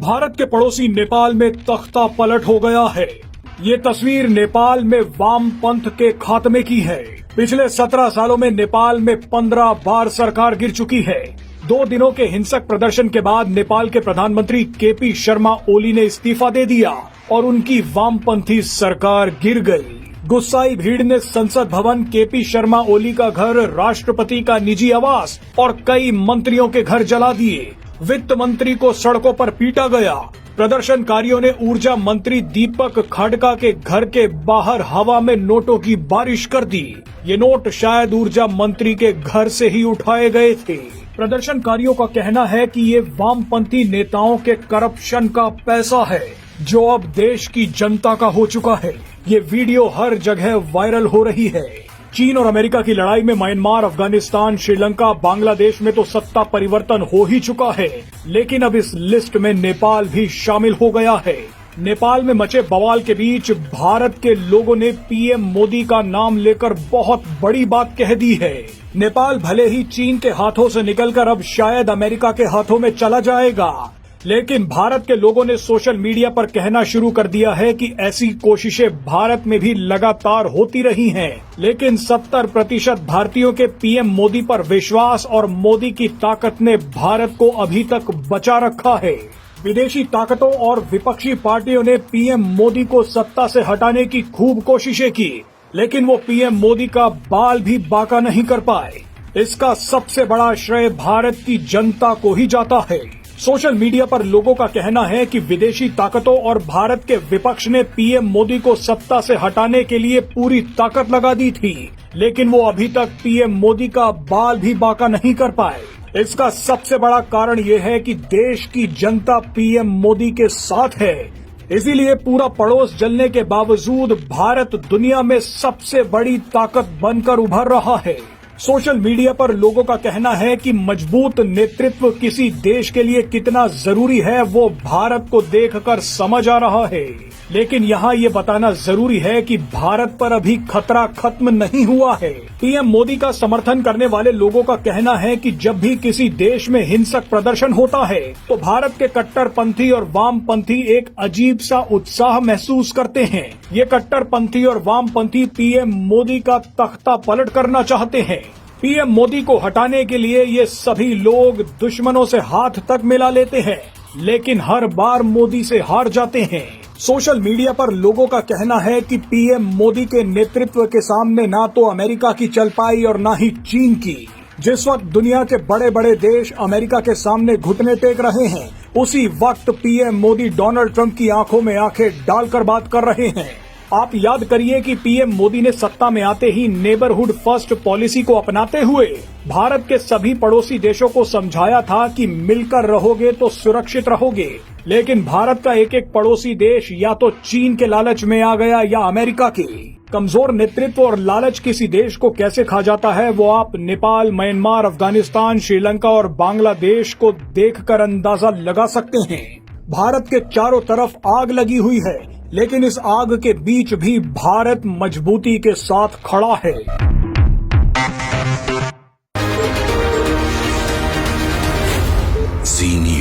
भारत के पड़ोसी नेपाल में तख्ता पलट हो गया है। ये तस्वीर नेपाल में वामपंथ के खात्मे की है। पिछले 17 सालों में नेपाल में 15 बार सरकार गिर चुकी है। 2 दिनों के हिंसक प्रदर्शन के बाद नेपाल के प्रधानमंत्री केपी शर्मा ओली ने इस्तीफा दे दिया और उनकी वामपंथी सरकार गिर गई। गुस्साई भीड़ ने संसद भवन, केपी शर्मा ओली का घर, राष्ट्रपति का निजी आवास और कई मंत्रियों के घर जला दिए। वित्त मंत्री को सड़कों पर पीटा गया। प्रदर्शनकारियों ने ऊर्जा मंत्री दीपक खड़का के घर के बाहर हवा में नोटों की बारिश कर दी। ये नोट शायद ऊर्जा मंत्री के घर से ही उठाए गए थे। प्रदर्शनकारियों का कहना है कि ये वामपंथी नेताओं के करप्शन का पैसा है जो अब देश की जनता का हो चुका है। ये वीडियो हर जगह वायरल हो रही है। चीन और अमेरिका की लड़ाई में म्यांमार, अफगानिस्तान, श्रीलंका, बांग्लादेश में तो सत्ता परिवर्तन हो ही चुका है, लेकिन अब इस लिस्ट में नेपाल भी शामिल हो गया है। नेपाल में मचे बवाल के बीच भारत के लोगों ने पीएम मोदी का नाम लेकर बहुत बड़ी बात कह दी है। नेपाल भले ही चीन के हाथों से निकलकर अब शायद अमेरिका के हाथों में चला जाएगा, लेकिन भारत के लोगों ने सोशल मीडिया पर कहना शुरू कर दिया है कि ऐसी कोशिशें भारत में भी लगातार होती रही हैं, लेकिन 70% भारतीयों के पीएम मोदी पर विश्वास और मोदी की ताकत ने भारत को अभी तक बचा रखा है। विदेशी ताकतों और विपक्षी पार्टियों ने पीएम मोदी को सत्ता से हटाने की खूब कोशिशें की, लेकिन वो पीएम मोदी का बाल भी बांका नहीं कर पाए। इसका सबसे बड़ा श्रेय भारत की जनता को ही जाता है। सोशल मीडिया पर लोगों का कहना है कि विदेशी ताकतों और भारत के विपक्ष ने पीएम मोदी को सत्ता से हटाने के लिए पूरी ताकत लगा दी थी, लेकिन वो अभी तक पीएम मोदी का बाल भी बांका नहीं कर पाए। इसका सबसे बड़ा कारण ये है कि देश की जनता पीएम मोदी के साथ है। इसीलिए पूरा पड़ोस जलने के बावजूद भारत दुनिया में सबसे बड़ी ताकत बनकर उभर रहा है। सोशल मीडिया पर लोगों का कहना है कि मजबूत नेतृत्व किसी देश के लिए कितना जरूरी है वो भारत को देखकर समझ आ रहा है, लेकिन यहाँ ये बताना जरूरी है कि भारत पर अभी खतरा खत्म नहीं हुआ है। पीएम मोदी का समर्थन करने वाले लोगों का कहना है कि जब भी किसी देश में हिंसक प्रदर्शन होता है तो भारत के कट्टरपंथी और वामपंथी एक अजीब सा उत्साह महसूस करते हैं। ये कट्टरपंथी और वामपंथी पीएम मोदी का तख्ता पलट करना चाहते हैं। पीएम मोदी को हटाने के लिए ये सभी लोग दुश्मनों से हाथ तक मिला लेते हैं, लेकिन हर बार मोदी से हार जाते हैं। सोशल मीडिया पर लोगों का कहना है कि पीएम मोदी के नेतृत्व के सामने ना तो अमेरिका की चल पाई और ना ही चीन की। जिस वक्त दुनिया के बड़े बड़े देश अमेरिका के सामने घुटने टेक रहे हैं, उसी वक्त पीएम मोदी डोनाल्ड ट्रंप की आंखों में आंखें डालकर बात कर रहे हैं। आप याद करिए कि पीएम मोदी ने सत्ता में आते ही नेबरहुड फर्स्ट पॉलिसी को अपनाते हुए भारत के सभी पड़ोसी देशों को समझाया था कि मिलकर रहोगे तो सुरक्षित रहोगे, लेकिन भारत का एक एक पड़ोसी देश या तो चीन के लालच में आ गया या अमेरिका के। कमजोर नेतृत्व और लालच किसी देश को कैसे खा जाता है वो आप नेपाल, म्यांमार, अफगानिस्तान, श्रीलंका और बांग्लादेश को देखकर अंदाजा लगा सकते हैं। भारत के चारों तरफ आग लगी हुई है, लेकिन इस आग के बीच भी भारत मजबूती के साथ खड़ा है। जी न्यूज़।